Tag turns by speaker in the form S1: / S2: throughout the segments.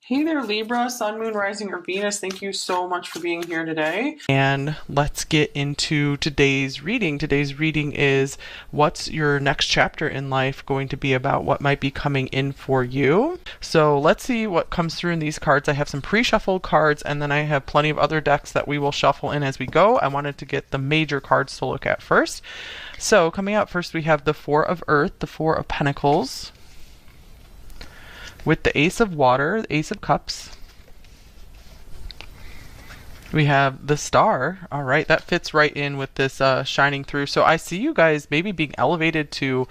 S1: Hey there, Libra, Sun, Moon, Rising, or Venus. Thank you so much for being here today. And let's get into today's reading. Today's reading is what's your next chapter in life going to be about? What might be coming in for you? So let's see what comes through in these cards. I have some pre-shuffled cards, and then I have plenty of other decks that we will shuffle in as we go. I wanted to get the major cards to look at first. So coming out first, we have the Four of Earth, the Four of Pentacles, with the Ace of Water, the Ace of Cups. We have the Star. All right, that fits right in with this shining through. So I see you guys maybe being elevated to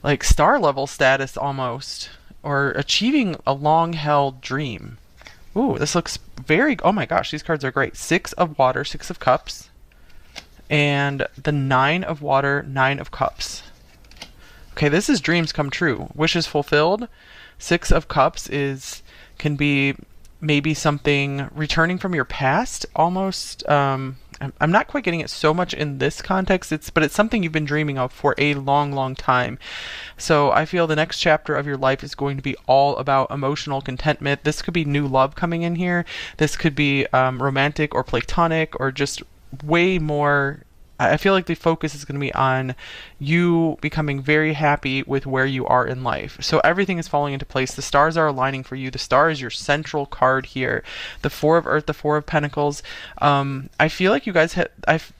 S1: like star level status almost, or achieving a long held dream. Ooh, this looks very, oh my gosh, these cards are great. Six of Water, Six of Cups, and the Nine of Water, Nine of Cups. Okay, this is dreams come true, wishes fulfilled. Six of Cups can be maybe something returning from your past, almost. I'm not quite getting it so much in this context, but it's something you've been dreaming of for a long, long time. So I feel the next chapter of your life is going to be all about emotional contentment. This could be new love coming in here. This could be romantic or platonic, or just way more. I feel like the focus is going to be on you becoming very happy with where you are in life. So everything is falling into place. The stars are aligning for you. The star is your central card here. The Four of Earth, the Four of Pentacles. I feel like you guys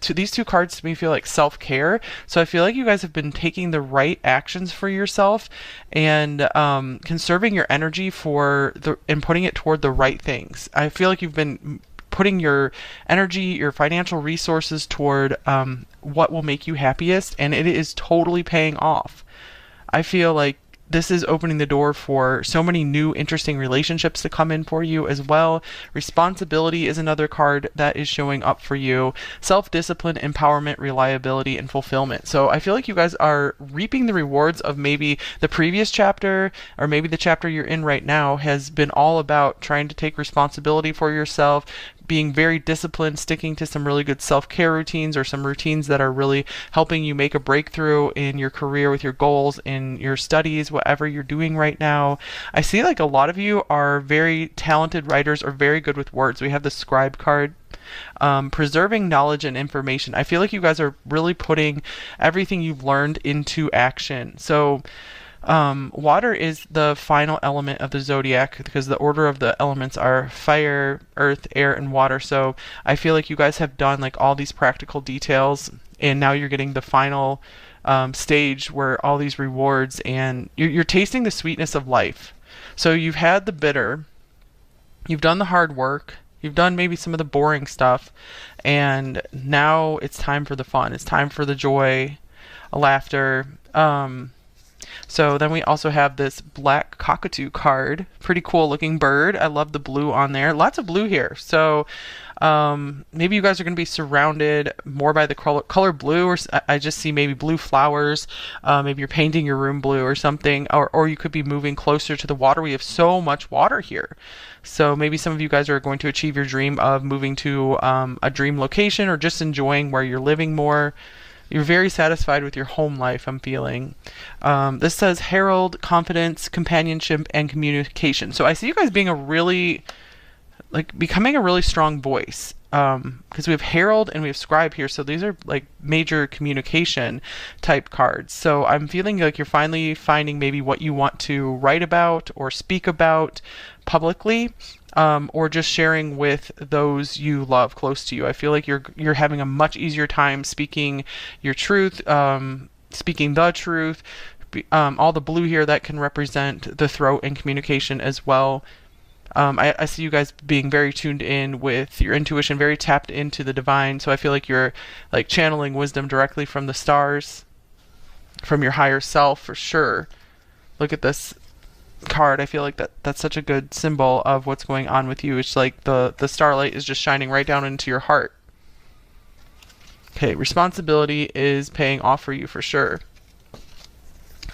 S1: these two cards to me feel like self-care. So I feel like you guys have been taking the right actions for yourself and conserving your energy and putting it toward the right things. I feel like you've been putting your energy, your financial resources toward what will make you happiest, and it is totally paying off. I feel like this is opening the door for so many new interesting relationships to come in for you as well. Responsibility is another card that is showing up for you. Self-discipline, empowerment, reliability, and fulfillment. So I feel like you guys are reaping the rewards of maybe the previous chapter, or maybe the chapter you're in right now has been all about trying to take responsibility for yourself, being very disciplined, sticking to some really good self-care routines, or some routines that are really helping you make a breakthrough in your career with your goals, in your studies, whatever you're doing right now. I see like a lot of you are very talented writers or very good with words. We have the Scribe card. Preserving knowledge and information. I feel like you guys are really putting everything you've learned into action. So water is the final element of the zodiac because the order of the elements are fire, earth, air, and water. So I feel like you guys have done like all these practical details, and now you're getting the final stage where all these rewards, and you're tasting the sweetness of life. So you've had the bitter, you've done the hard work, you've done maybe some of the boring stuff, and now it's time for the fun. It's time for the joy, laughter. So then we also have this black cockatoo card. Pretty cool looking bird. I love the blue on there. Lots of blue here. So maybe you guys are going to be surrounded more by the color blue, or I just see maybe blue flowers. Maybe you're painting your room blue or something, or you could be moving closer to the water. We have so much water here. So maybe some of you guys are going to achieve your dream of moving to a dream location, or just enjoying where you're living more. You're very satisfied with your home life, I'm feeling. This says herald, confidence, companionship, and communication. So I see you guys being becoming a really strong voice. Because we have herald and we have scribe here. So these are like major communication type cards. So I'm feeling like you're finally finding maybe what you want to write about or speak about publicly. Or just sharing with those you love close to you. I feel like you're having a much easier time speaking your truth, speaking the truth. All the blue here, that can represent the throat and communication as well. I see you guys being very tuned in with your intuition, very tapped into the divine. So I feel like you're like channeling wisdom directly from the stars, from your higher self for sure. Look at this card. I feel like that's such a good symbol of what's going on with you. It's like the starlight is just shining right down into your heart. Okay, responsibility is paying off for you for sure.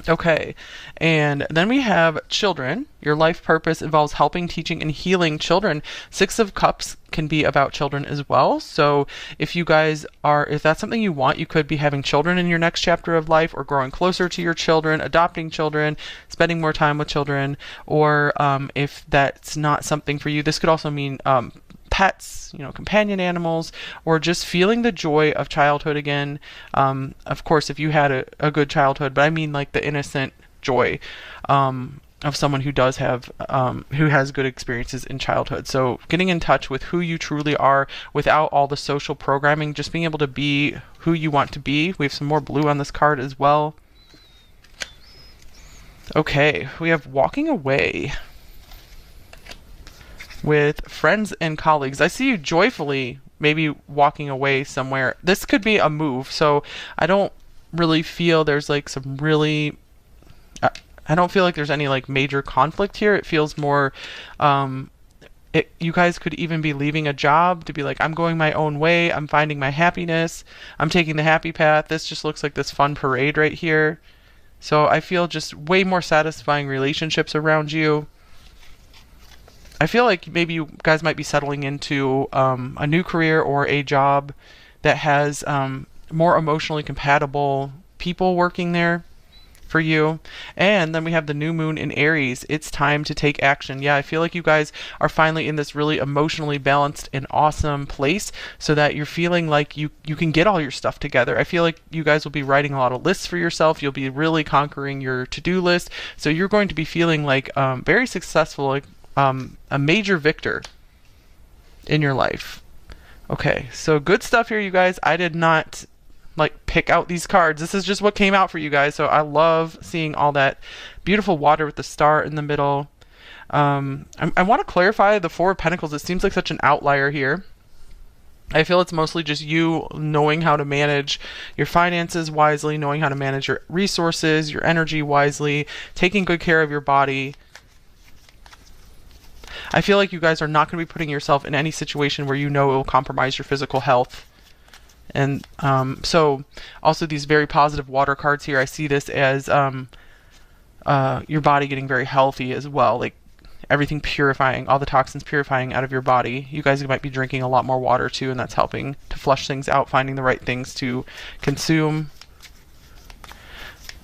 S1: Okay. And then we have children. Your life purpose involves helping, teaching, and healing children. Six of Cups can be about children as well. So if you guys are, if that's something you want, you could be having children in your next chapter of life, or growing closer to your children, adopting children, spending more time with children. Or if that's not something for you, this could also mean pets, companion animals, or just feeling the joy of childhood again. Of course, if you had a good childhood, but I mean like the innocent joy of someone who does have, who has good experiences in childhood. So getting in touch with who you truly are without all the social programming, just being able to be who you want to be. We have some more blue on this card as well. Okay, we have walking away with friends and colleagues. I see you joyfully maybe walking away somewhere. This could be a move, so I don't really feel there's like some really I don't feel like there's any like major conflict here. It feels more you guys could even be leaving a job to be like, I'm going my own way, I'm finding my happiness, I'm taking the happy path. This just looks like this fun parade right here. So I feel just way more satisfying relationships around you. I feel like maybe you guys might be settling into a new career or a job that has more emotionally compatible people working there for you. And then we have the new moon in Aries. It's time to take action. Yeah, I feel like you guys are finally in this really emotionally balanced and awesome place, so that you're feeling like you can get all your stuff together. I feel like you guys will be writing a lot of lists for yourself. You'll be really conquering your to-do list. So you're going to be feeling like very successful, like a major victor in your life. Okay, so good stuff here, you guys. I did not like pick out these cards. This is just what came out for you guys. So I love seeing all that beautiful water with the star in the middle. I want to clarify the Four of Pentacles. It seems like such an outlier here. I feel it's mostly just you knowing how to manage your finances wisely, knowing how to manage your resources, your energy wisely, taking good care of your body. I feel like you guys are not going to be putting yourself in any situation where you know it will compromise your physical health. And so also these very positive water cards here, I see this as your body getting very healthy as well, like everything purifying, all the toxins purifying out of your body. You guys might be drinking a lot more water too, and that's helping to flush things out, finding the right things to consume.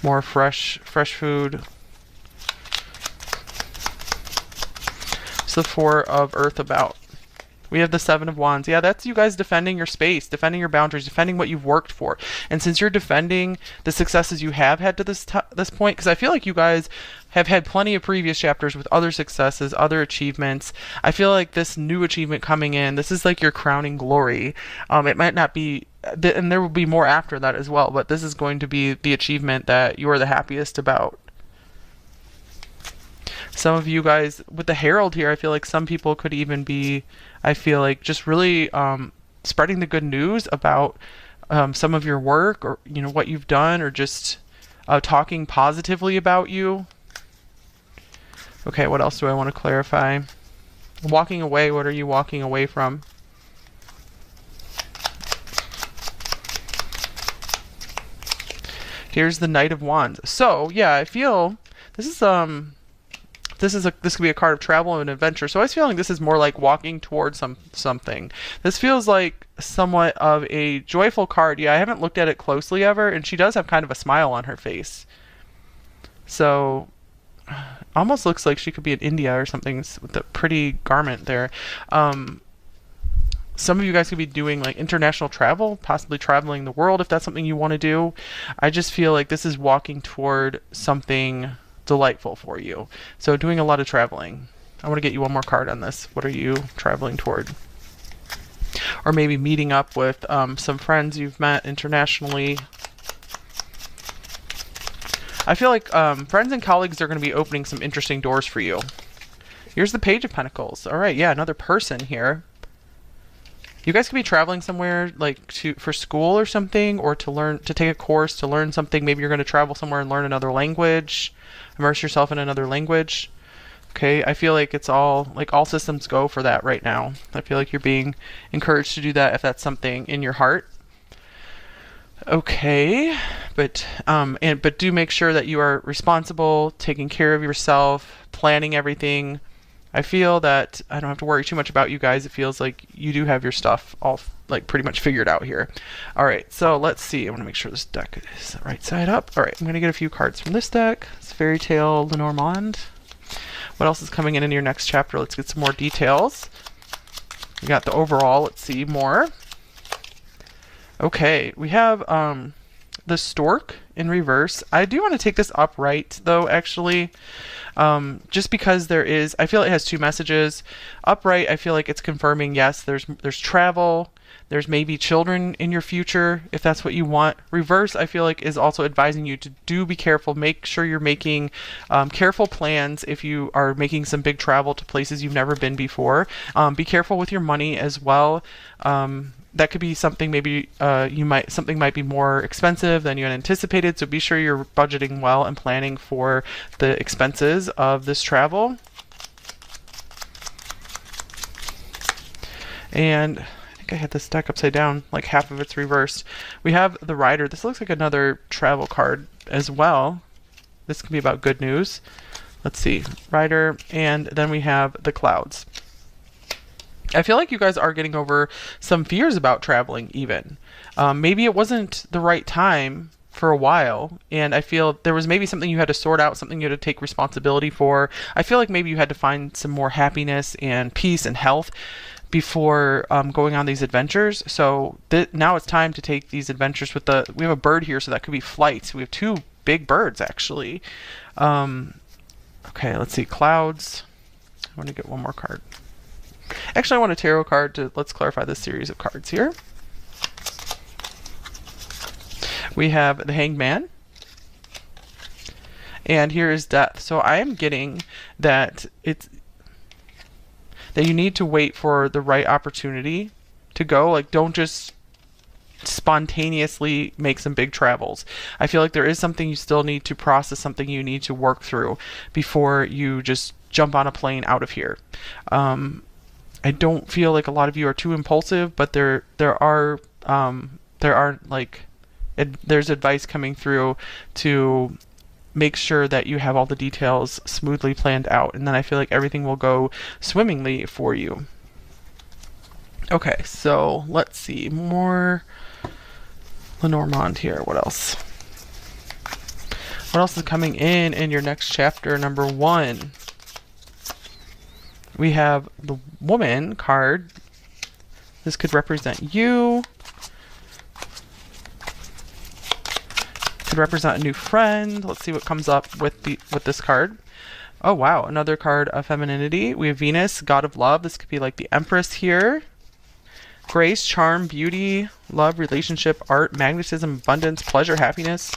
S1: More fresh food. What's the Four of Earth about? We have the Seven of Wands. Yeah, that's you guys defending your space, defending your boundaries, defending what you've worked for. And since you're defending the successes you have had to this point, because I feel like you guys have had plenty of previous chapters with other successes, other achievements. I feel like this new achievement coming in, this is like your crowning glory. It might not be, and there will be more after that as well, but this is going to be the achievement that you are the happiest about. Some of you guys with the Herald here, I feel like some people could even be, I feel like, just really spreading the good news about some of your work, or what you've done, or just talking positively about you. Okay, what else do I want to clarify? Walking away, what are you walking away from? Here's the Knight of Wands. So yeah, I feel this is this could be a card of travel and adventure. So I was feeling this is more like walking towards something. This feels like somewhat of a joyful card. Yeah, I haven't looked at it closely ever, and she does have kind of a smile on her face. So almost looks like she could be in India or something with a pretty garment there. Some of you guys could be doing like international travel, possibly traveling the world if that's something you want to do. I just feel like this is walking toward something delightful for you. So doing a lot of traveling. I want to get you one more card on this. What are you traveling toward? Or maybe meeting up with some friends you've met internationally. I feel like friends and colleagues are going to be opening some interesting doors for you. Here's the Page of Pentacles. All right, yeah, another person here. You guys could be traveling somewhere like for school or something, or to take a course, to learn something. Maybe you're going to travel somewhere and learn another language, immerse yourself in another language. Okay, I feel like it's all systems go for that right now. I feel like you're being encouraged to do that if that's something in your heart. Okay, but do make sure that you are responsible, taking care of yourself, planning everything. I feel that I don't have to worry too much about you guys. It feels like you do have your stuff all like pretty much figured out here. All right, so let's see. I want to make sure this deck is the right side up. All right, I'm gonna get a few cards from this deck. It's Fairy Tale Lenormand. What else is coming in your next chapter? Let's get some more details. We got the overall. Let's see more. Okay, we have the stork in reverse. I do want to take this upright though, actually, just because I feel it has two messages. Upright, I feel like it's confirming, yes, there's travel, there's maybe children in your future if that's what you want. Reverse, I feel like, is also advising you to be careful. Make sure you're making careful plans if you are making some big travel to places you've never been before. Be careful with your money as well. That could be something, maybe something might be more expensive than you had anticipated, so be sure you're budgeting well and planning for the expenses of this travel. And I think I had this deck upside down, like half of it's reversed. We have the Rider. This looks like another travel card as well. This can be about good news. Let's see, Rider, and then we have the Clouds. I feel like you guys are getting over some fears about traveling even. Maybe it wasn't the right time for a while, and I feel there was maybe something you had to sort out, something you had to take responsibility for. I feel like maybe you had to find some more happiness and peace and health before going on these adventures. So now it's time to take these adventures with we have a bird here, so that could be flight. We have two big birds, actually. Okay, let's see, Clouds. I want to get one more card. Actually, I want a tarot card let's clarify this series of cards here. We have the Hanged Man. And here is Death. So I am getting that that you need to wait for the right opportunity to go. Like, don't just spontaneously make some big travels. I feel like there is something you still need to process, something you need to work through before you just jump on a plane out of here. I don't feel like a lot of you are too impulsive, but there's advice coming through to make sure that you have all the details smoothly planned out, and then I feel like everything will go swimmingly for you. Okay, so let's see more Lenormand here. What else? What else is coming in your next chapter, number 1? We have the Woman card. This could represent you. Could represent a new friend. Let's see what comes up with this card. Oh wow, another card of femininity. We have Venus, God of Love. This could be like the Empress here. Grace, charm, beauty, love, relationship, art, magnetism, abundance, pleasure, happiness,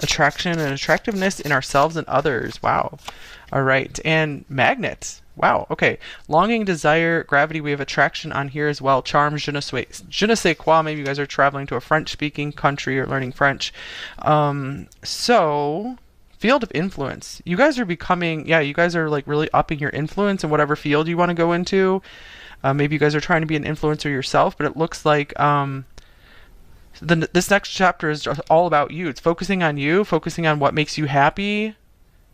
S1: attraction, and attractiveness in ourselves and others. Wow. All right, and Magnet. Wow, okay. Longing, desire, gravity, we have attraction on here as well. Charm, je ne sais quoi. Maybe you guys are traveling to a French-speaking country or learning French. So, field of influence. You guys are becoming, you guys are like really upping your influence in whatever field you want to go into. Maybe you guys are trying to be an influencer yourself, but it looks like this next chapter is just all about you. It's focusing on you, focusing on what makes you happy.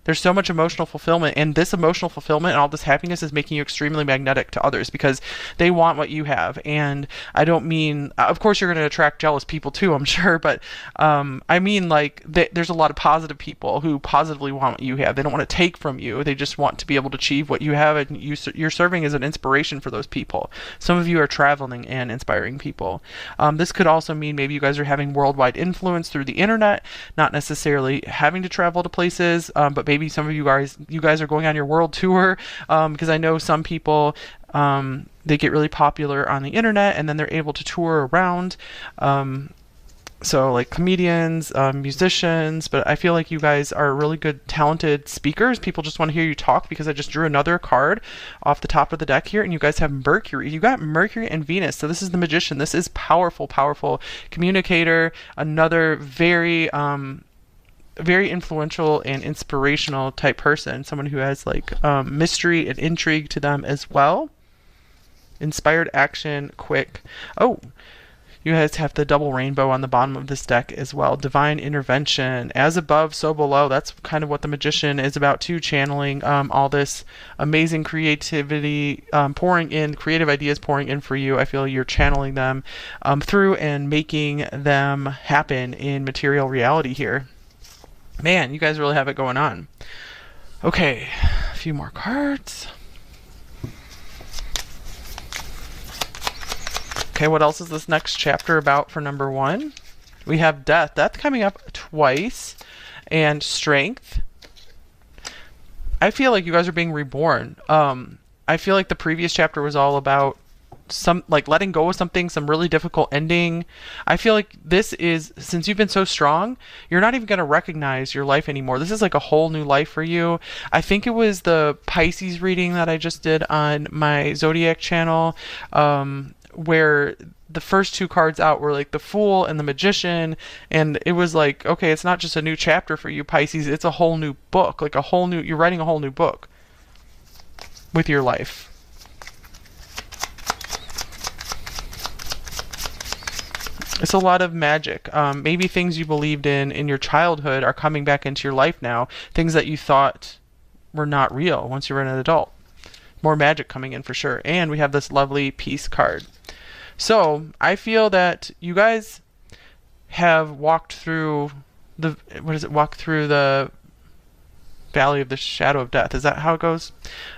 S1: There's so much emotional fulfillment, and this emotional fulfillment and all this happiness is making you extremely magnetic to others because they want what you have. And I don't mean, of course, you're going to attract jealous people too, I'm sure, but I mean, like, there's a lot of positive people who positively want what you have. They don't want to take from you. They just want to be able to achieve what you have, and you're serving as an inspiration for those people. Some of you are traveling and inspiring people. This could also mean maybe you guys are having worldwide influence through the internet, not necessarily having to travel to places, but maybe some of you guys are going on your world tour, because I know some people, they get really popular on the internet and then they're able to tour around. So like comedians, musicians, but I feel like you guys are really good, talented speakers. People just want to hear you talk, because I just drew another card off the top of the deck here, and you guys have Mercury. You got Mercury and Venus. So this is the Magician. This is powerful, powerful communicator. Another very influential and inspirational type person, someone who has like mystery and intrigue to them as well. Inspired action, quick. Oh, You guys have the double rainbow on the bottom of this deck as well. Divine intervention. As above, so below. That's kind of what the Magician is about too, channeling all this amazing creativity, pouring in, creative ideas pouring in for you. I feel you're channeling them through and making them happen in material reality here. Man, you guys really have it going on. Okay, a few more cards. Okay, what else is this next chapter about for number 1? We have death. Death coming up twice. And strength. I feel like you guys are being reborn. I feel like the previous chapter was all about some like letting go of something, some really difficult ending. I feel like this is, since you've been so strong, you're not even going to recognize your life anymore. This is like a whole new life for you. I think it was the Pisces reading that I just did on my Zodiac channel, where the first 2 cards out were like the Fool and the Magician, and it was like, okay, it's not just a new chapter for you, Pisces, it's a whole new book, like a whole new, you're writing a whole new book with your life. It's a lot of magic. Maybe things you believed in your childhood are coming back into your life now, things that you thought were not real once you were an adult. More magic coming in for sure. And we have this lovely peace card. So I feel that you guys have walked through the, walk through the valley of the shadow of death. Is that how it goes?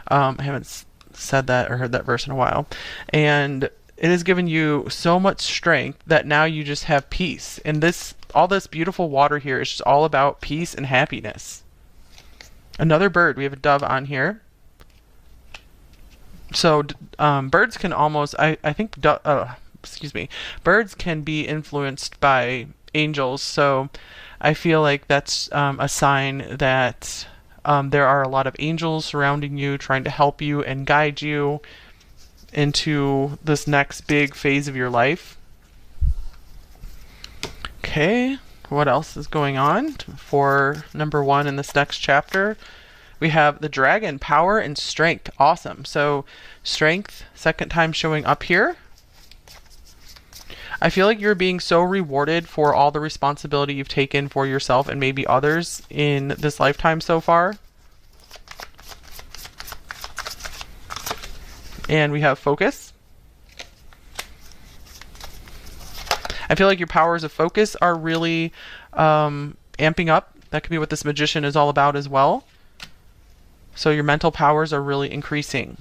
S1: I haven't said that or heard that verse in a while. And it has given you so much strength that now you just have peace. And this, all this beautiful water here is just all about peace and happiness. Another bird. We have a dove on here. So birds can almost, I think, birds can be influenced by angels. So I feel like that's a sign that there are a lot of angels surrounding you, trying to help you and guide you into this next big phase of your life. Okay, what else is going on for number 1 in this next chapter? We have the dragon, power and strength. Awesome. So strength, second time showing up here. I feel like you're being so rewarded for all the responsibility you've taken for yourself and maybe others in this lifetime so far. And we have focus. I feel like your powers of focus are really amping up. That could be what this Magician is all about as well. So your mental powers are really increasing.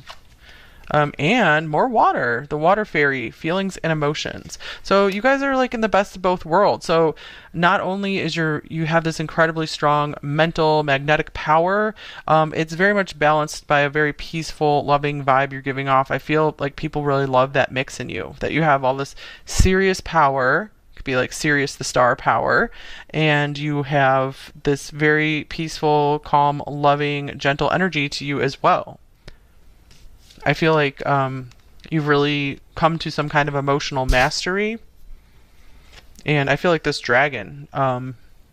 S1: And more water, the water fairy, feelings and emotions. So you guys are like in the best of both worlds. So not only is you have this incredibly strong mental magnetic power, it's very much balanced by a very peaceful, loving vibe you're giving off. I feel like people really love that mix in you, that you have all this serious power, could be like Sirius the star power, and you have this very peaceful, calm, loving, gentle energy to you as well. I feel like you've really come to some kind of emotional mastery. And I feel like this dragon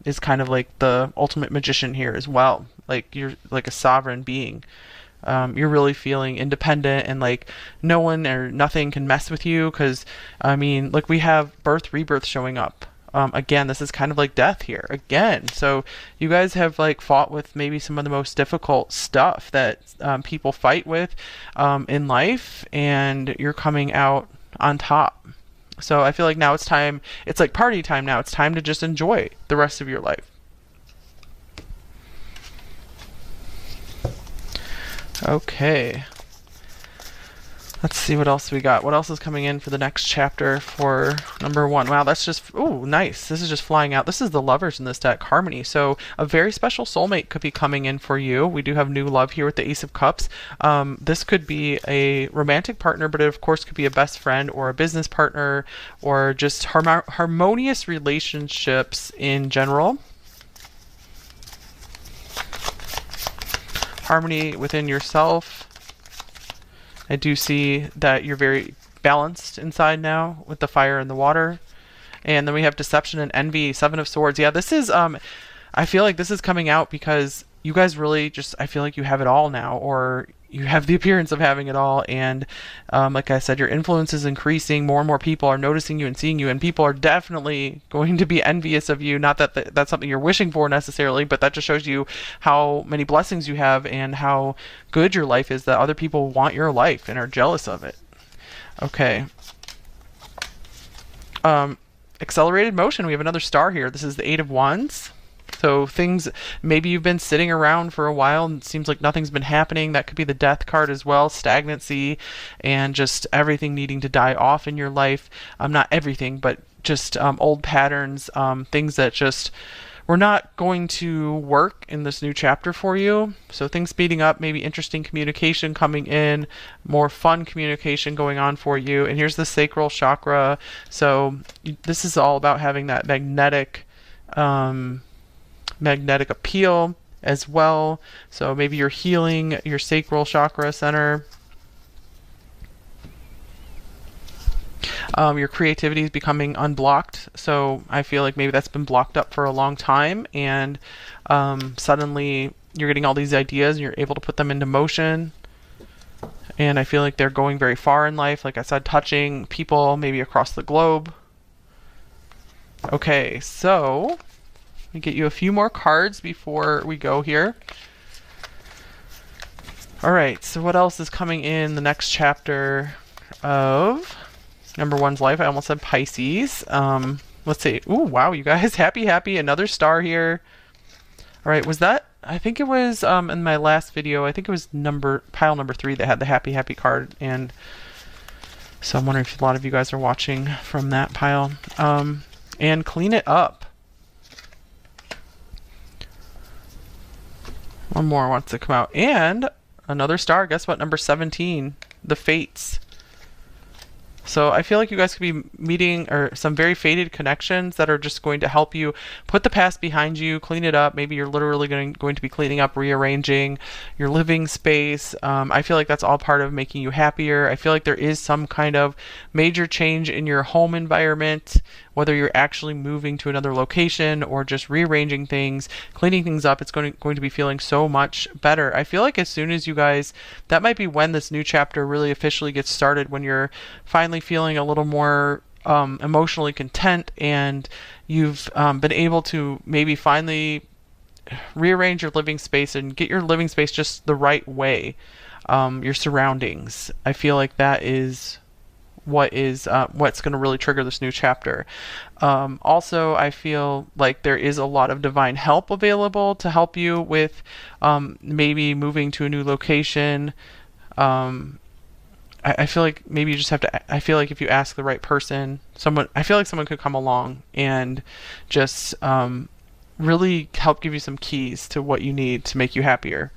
S1: is kind of like the ultimate magician here as well. Like you're like a sovereign being. You're really feeling independent and like no one or nothing can mess with you because, I mean, like we have birth, rebirth showing up. Again, this is kind of like death here again. So you guys have like fought with maybe some of the most difficult stuff that people fight with in life, and you're coming out on top. So I feel like now it's time, it's like party time now. It's time to just enjoy the rest of your life. Okay. Let's see what else we got. What else is coming in for the next chapter for number 1? Wow, that's just, ooh, nice. This is just flying out. This is the lovers in this deck, Harmony. So a very special soulmate could be coming in for you. We do have new love here with the Ace of Cups. This could be a romantic partner, but it of course could be a best friend or a business partner or just harmonious relationships in general. Harmony within yourself. I do see that you're very balanced inside now with the fire and the water. And then we have deception and envy, 7 of Swords. Yeah, this is, I feel like this is coming out because you guys really just, I feel like you have it all now, or you have the appearance of having it all, and like I said, your influence is increasing. More and more people are noticing you and seeing you, and people are definitely going to be envious of you. Not that that's something you're wishing for necessarily, but that just shows you how many blessings you have and how good your life is, that other people want your life and are jealous of it. Okay. Accelerated motion. We have another star here. This is the Eight of Wands. So things, maybe you've been sitting around for a while and it seems like nothing's been happening. That could be the Death card as well, stagnancy and just everything needing to die off in your life. Not everything, but just old patterns, things that just were not going to work in this new chapter for you. So things speeding up, maybe interesting communication coming in, more fun communication going on for you. And here's the sacral chakra. So this is all about having that magnetic appeal as well. So maybe you're healing your sacral chakra center. Your creativity is becoming unblocked. So I feel like maybe that's been blocked up for a long time, and suddenly you're getting all these ideas and you're able to put them into motion. And I feel like they're going very far in life. Like I said, touching people maybe across the globe. Okay, so let me get you a few more cards before we go here. All right, so what else is coming in the next chapter of number one's life? I almost said Pisces. Let's see. Ooh, wow, you guys. Happy. Another star here. All right, was that? I think it was in my last video. I think it was pile number 3 that had the happy card. And so I'm wondering if a lot of you guys are watching from that pile. And clean it up. One more wants to come out. And another star. Guess what? Number 17. The Fates. So I feel like you guys could be meeting some very fated connections that are just going to help you put the past behind you, clean it up. Maybe you're literally going to be cleaning up, rearranging your living space. I feel like that's all part of making you happier. I feel like there is some kind of major change in your home environment, whether you're actually moving to another location or just rearranging things, cleaning things up. It's going to be feeling so much better. I feel like as soon as you guys, that might be when this new chapter really officially gets started, when you're finally feeling a little more emotionally content and you've been able to maybe finally rearrange your living space and get your living space just the right way, your surroundings. I feel like that is what's going to really trigger this new chapter. Also, I feel like there is a lot of divine help available to help you with maybe moving to a new location. I feel like maybe you just have to, I feel like if you ask the right person, I feel like someone could come along and just really help give you some keys to what you need to make you happier.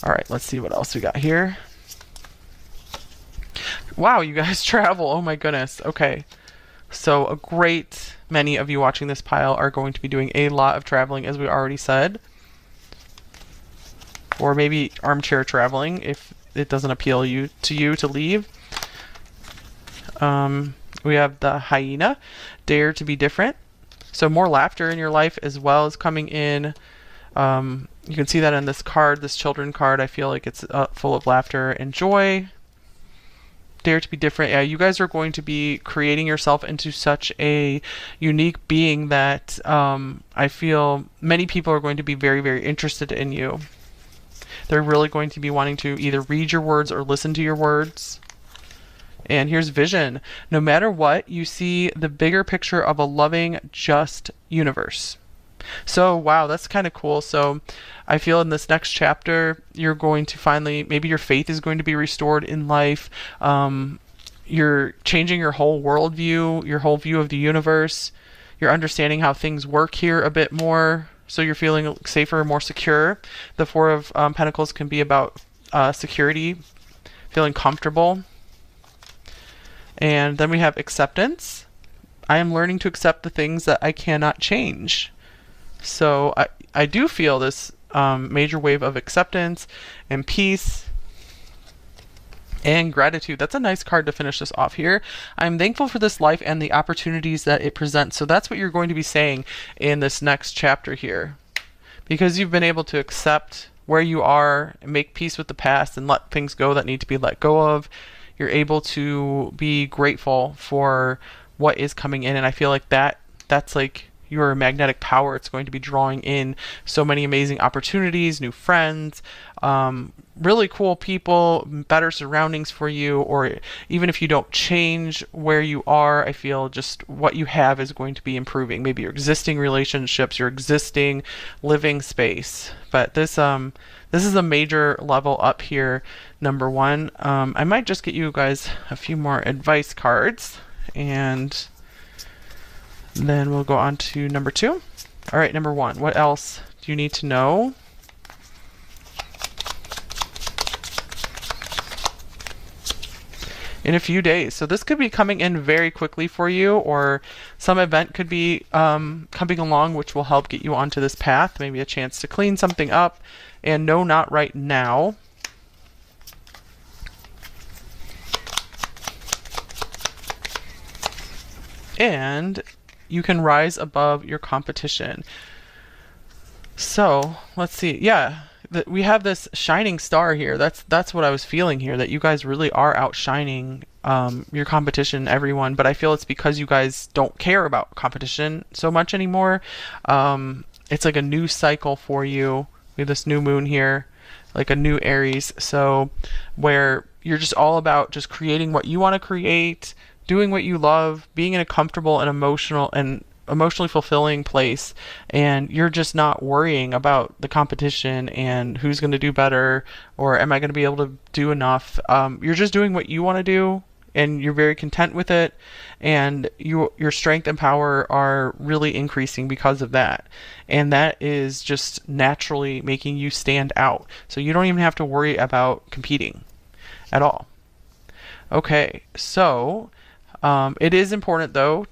S1: All right, let's see what else we got here. Wow, you guys travel. Oh my goodness. Okay. So a great many of you watching this pile are going to be doing a lot of traveling, as we already said. Or maybe armchair traveling if it doesn't appeal to you to leave. We have the hyena, dare to be different. So more laughter in your life as well is coming in. You can see that in this card, this children card. I feel like it's full of laughter and joy. Dare to be different. Yeah, you guys are going to be creating yourself into such a unique being that I feel many people are going to be very, very interested in you. They're really going to be wanting to either read your words or listen to your words. And here's vision. No matter what, you see the bigger picture of a loving, just universe. So, wow, that's kind of cool. So I feel in this next chapter, you're going to finally, maybe your faith is going to be restored in life. You're changing your whole worldview, your whole view of the universe. You're understanding how things work here a bit more. So you're feeling safer, more secure. The Four of Pentacles can be about security, feeling comfortable. And then we have acceptance. I am learning to accept the things that I cannot change. So I do feel this major wave of acceptance and peace and gratitude. That's a nice card to finish this off here. I'm thankful for this life and the opportunities that it presents. So that's what you're going to be saying in this next chapter here. Because you've been able to accept where you are, make peace with the past, and let things go that need to be let go of. You're able to be grateful for what is coming in, and I feel like that's like your magnetic power. It's going to be drawing in so many amazing opportunities, new friends, really cool people, better surroundings for you, or even if you don't change where you are, I feel just what you have is going to be improving. Maybe your existing relationships, your existing living space. But this is a major level up here, number one. I might just get you guys a few more advice cards, and then we'll go on to number two. All right, number one, what else do you need to know? In a few days. So this could be coming in very quickly for you, or some event could be coming along which will help get you onto this path, maybe a chance to clean something up. And no, not right now. And you can rise above your competition. So let's see. Yeah, we have this shining star here. That's what I was feeling here, that you guys really are outshining your competition, everyone. But I feel it's because you guys don't care about competition so much anymore. It's like a new cycle for you. We have this new moon here, like a new Aries. So where you're just all about just creating what you want to create, doing what you love, being in a comfortable and emotionally fulfilling place, and you're just not worrying about the competition and who's going to do better, or am I going to be able to do enough. You're just doing what you want to do, and you're very content with it, and your strength and power are really increasing because of that, and that is just naturally making you stand out. So you don't even have to worry about competing at all. Okay, so it is important though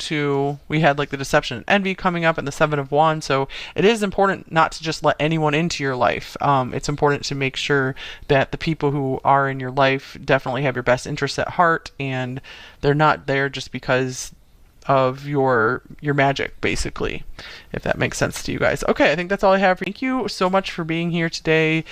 S1: we had like the deception and envy coming up and the Seven of Wands, so it is important not to just let anyone into your life. It's important to make sure that the people who are in your life definitely have your best interests at heart, and they're not there just because of your magic, basically, if that makes sense to you guys. Okay, I think that's all I have. Thank you so much for being here today.